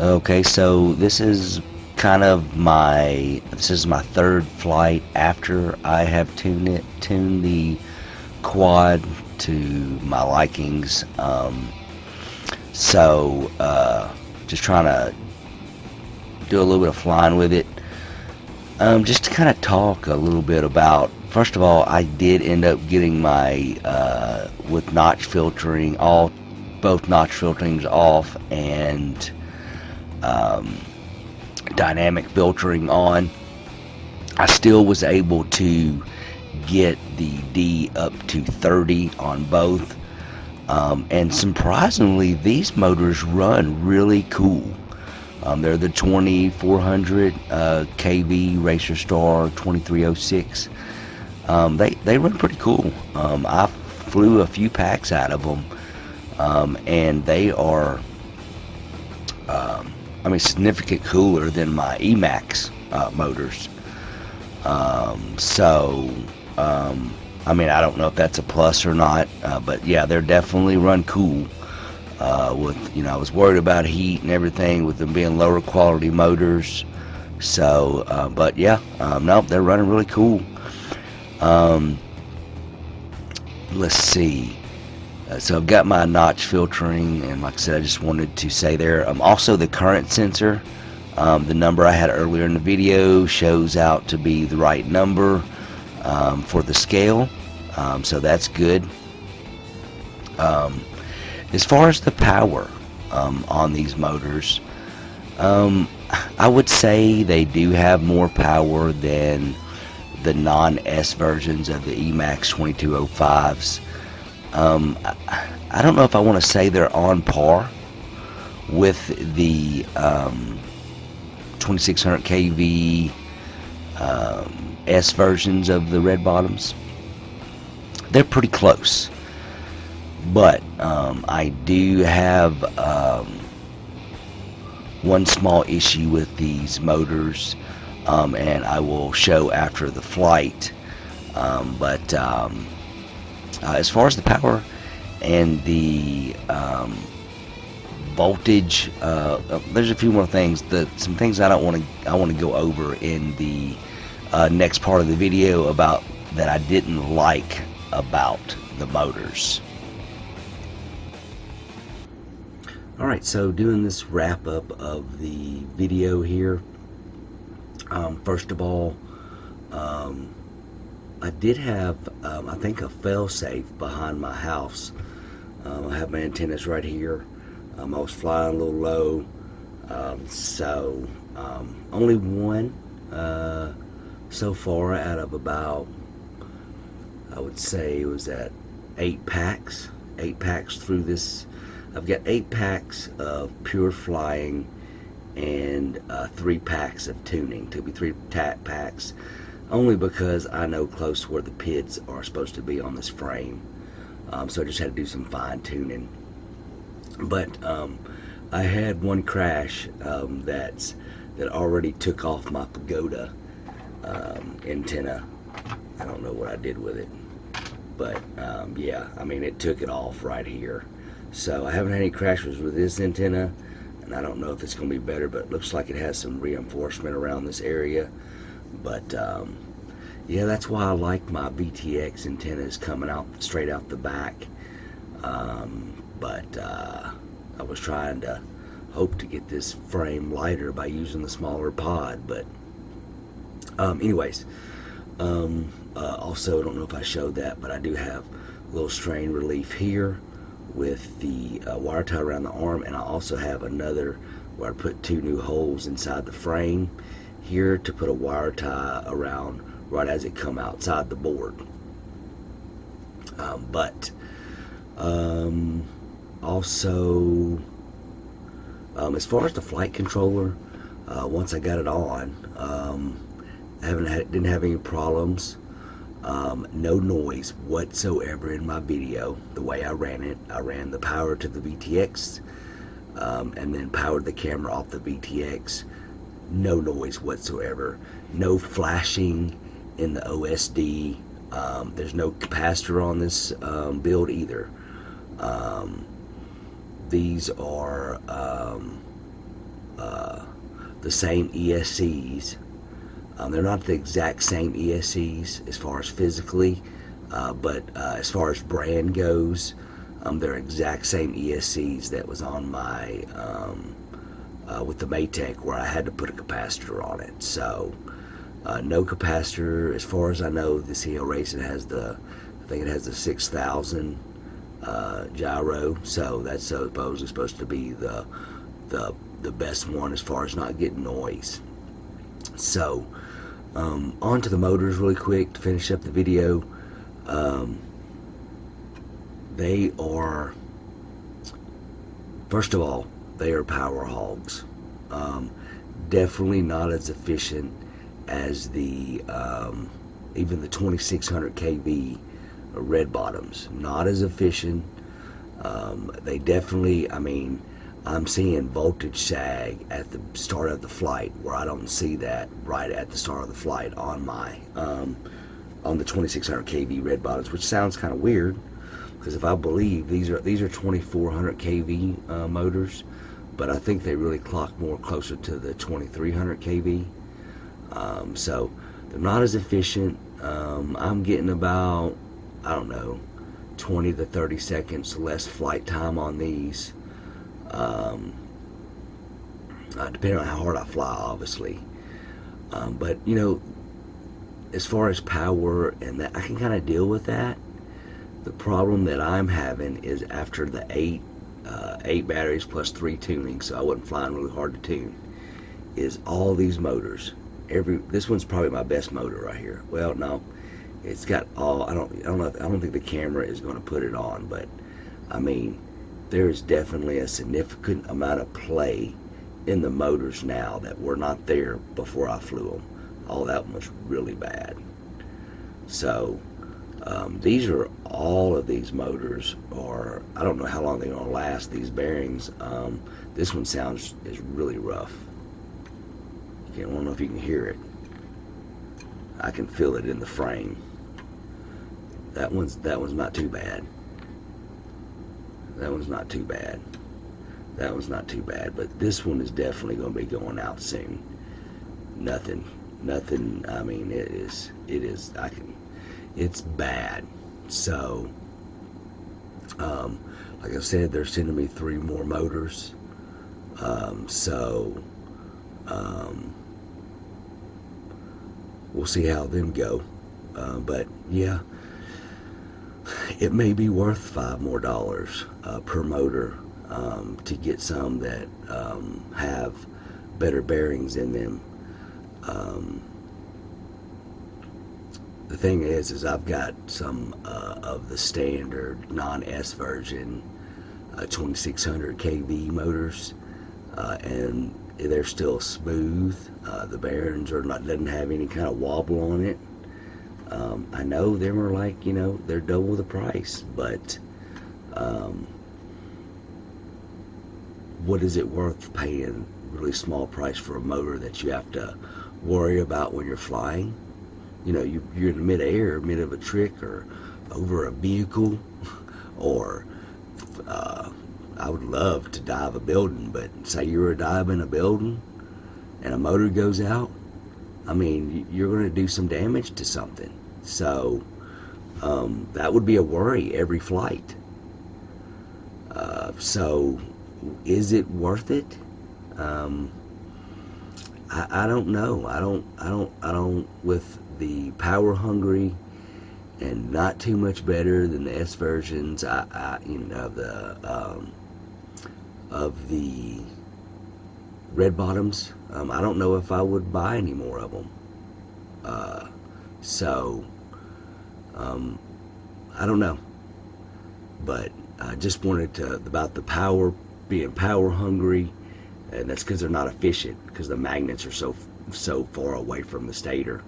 Okay, so this is my third flight after I have tuned the quad to my likings. Just trying to do a little bit of flying with it. Just to kind of talk a little bit about. First of all, I did end up getting my with notch filtering both notch filterings off and dynamic filtering on. I still was able to get the D up to 30 on both, and surprisingly these motors run really cool. They're the 2400 kV Racerstar 2306. They run pretty cool. I flew a few packs out of them, and they are significant cooler than my Emax motors. I don't know if that's a plus or not, but yeah, they're definitely run cool. I was worried about heat and everything with them being lower quality motors. But yeah, no, they're running really cool. Let's see. So I've got my notch filtering, and like I said, I just wanted to say there. Also, the current sensor, the number I had earlier in the video shows out to be the right number for the scale, so that's good. As far as the power on these motors, I would say they do have more power than the non-S versions of the Emax 2205s. I don't know if I want to say they're on par with the 2600 kV S versions of the red bottoms. They're pretty close, but I do have one small issue with these motors, and I will show after the flight. As far as the power and the voltage, there's a few more things. Some things I want to go over in the next part of the video about that I didn't like about the motors. Alright, so doing this wrap up of the video here. First of all, I did have, I think, a fail-safe behind my house. I have my antennas right here. I was flying a little low, only one so far out of about, I would say it was at 8 packs through this. I've got 8 packs of pure flying and 3 packs of tuning. To be 3 packs, only because I know close where the PIDs are supposed to be on this frame. So I just had to do some fine tuning. But I had one crash that already took off my pagoda antenna. I don't know what I did with it, but yeah, it took it off right here. So I haven't had any crashes with this antenna, and I don't know if it's going to be better, but it looks like it has some reinforcement around this area. But yeah, that's why I like my VTX antennas coming out straight out the back. I was trying to hope to get this frame lighter by using the smaller pod. But anyways, also, I don't know if I showed that, but I do have a little strain relief here with the wire tie around the arm, and I also have another where I put 2 new holes inside the frame here to put a wire tie around right as it come outside the board. Also, as far as the flight controller, once I got it on, I didn't have any problems. No noise whatsoever in my video. The way I ran it, I ran the power to the VTX, and then powered the camera off the VTX. No noise whatsoever. No flashing in the OSD. There's no capacitor on this build either. These are the same ESCs. They're not the exact same ESCs as far as physically, but as far as brand goes, they're exact same ESCs that was on my with the Maytech, where I had to put a capacitor on it. So no capacitor as far as I know. This EO Racing has I think it has the 6000 gyro, so that's supposedly supposed to be the best one as far as not getting noise. So on to the motors really quick to finish up the video. They are, first of all, they are power hogs. Definitely not as efficient as the even the 2600 kV red bottoms. Not as efficient. They definitely, I mean, I'm seeing voltage sag at the start of the flight, where I don't see that right at the start of the flight on my on the 2600 kV red bottoms, which sounds kind of weird, because if I believe these are 2400 kV motors, but I think they really clock more closer to the 2300 kV. So they're not as efficient. I'm getting about, I don't know, 20 to 30 seconds less flight time on these, depending on how hard I fly, obviously. But you know, as far as power and that, I can kind of deal with that. The problem that I'm having is after the eight batteries plus 3 tuning, so I wasn't flying really hard to tune, is all these motors. This one's probably my best motor right here. Well, no, it's got all, I don't know, I don't think the camera is going to put it on, but I mean, there is definitely a significant amount of play in the motors now that were not there before I flew them. All that was really bad. So these are, all of these motors are, I don't know how long they're going to last, these bearings. This one is really rough. I don't know if you can hear it. I can feel it in the frame. That one's not too bad. That one's not too bad. That one's not too bad. But this one is definitely going to be going out soon. Nothing. I mean, it is. It's bad. So, like I said, they're sending me 3 more motors. We'll see how them go. But yeah, it may be worth $5 more per motor to get some that have better bearings in them. The thing is I've got some of the standard non-S version 2600 kV motors, and they're still smooth. The bearings doesn't have any kind of wobble on it. I know them are like, you know, they're double the price, but what is it worth paying really small price for a motor that you have to worry about when you're flying? You know, you're in mid-air, mid of a trick, or over a vehicle, or I would love to dive a building, but say you're diving a building and a motor goes out, I mean, you're going to do some damage to something. So that would be a worry every flight. So is it worth it? I don't know. I don't with the power hungry and not too much better than the S versions, you know, of the red bottoms. I don't know if I would buy any more of them. So I don't know, but I just wanted to, about the power, being power hungry, and that's because they're not efficient, because the magnets are so far away from the stator.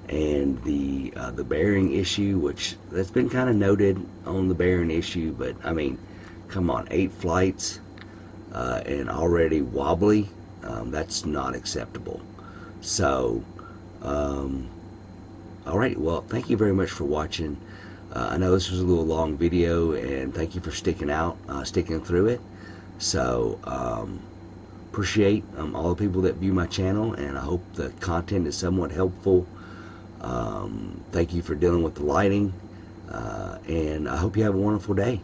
And the bearing issue, which that's been kind of noted on the bearing issue, but I mean, come on, 8 flights and already wobbly, that's not acceptable. So alright, well, thank you very much for watching. I know this was a little long video, and thank you for sticking through it. So appreciate all the people that view my channel, and I hope the content is somewhat helpful. Thank you for dealing with the lighting, and I hope you have a wonderful day.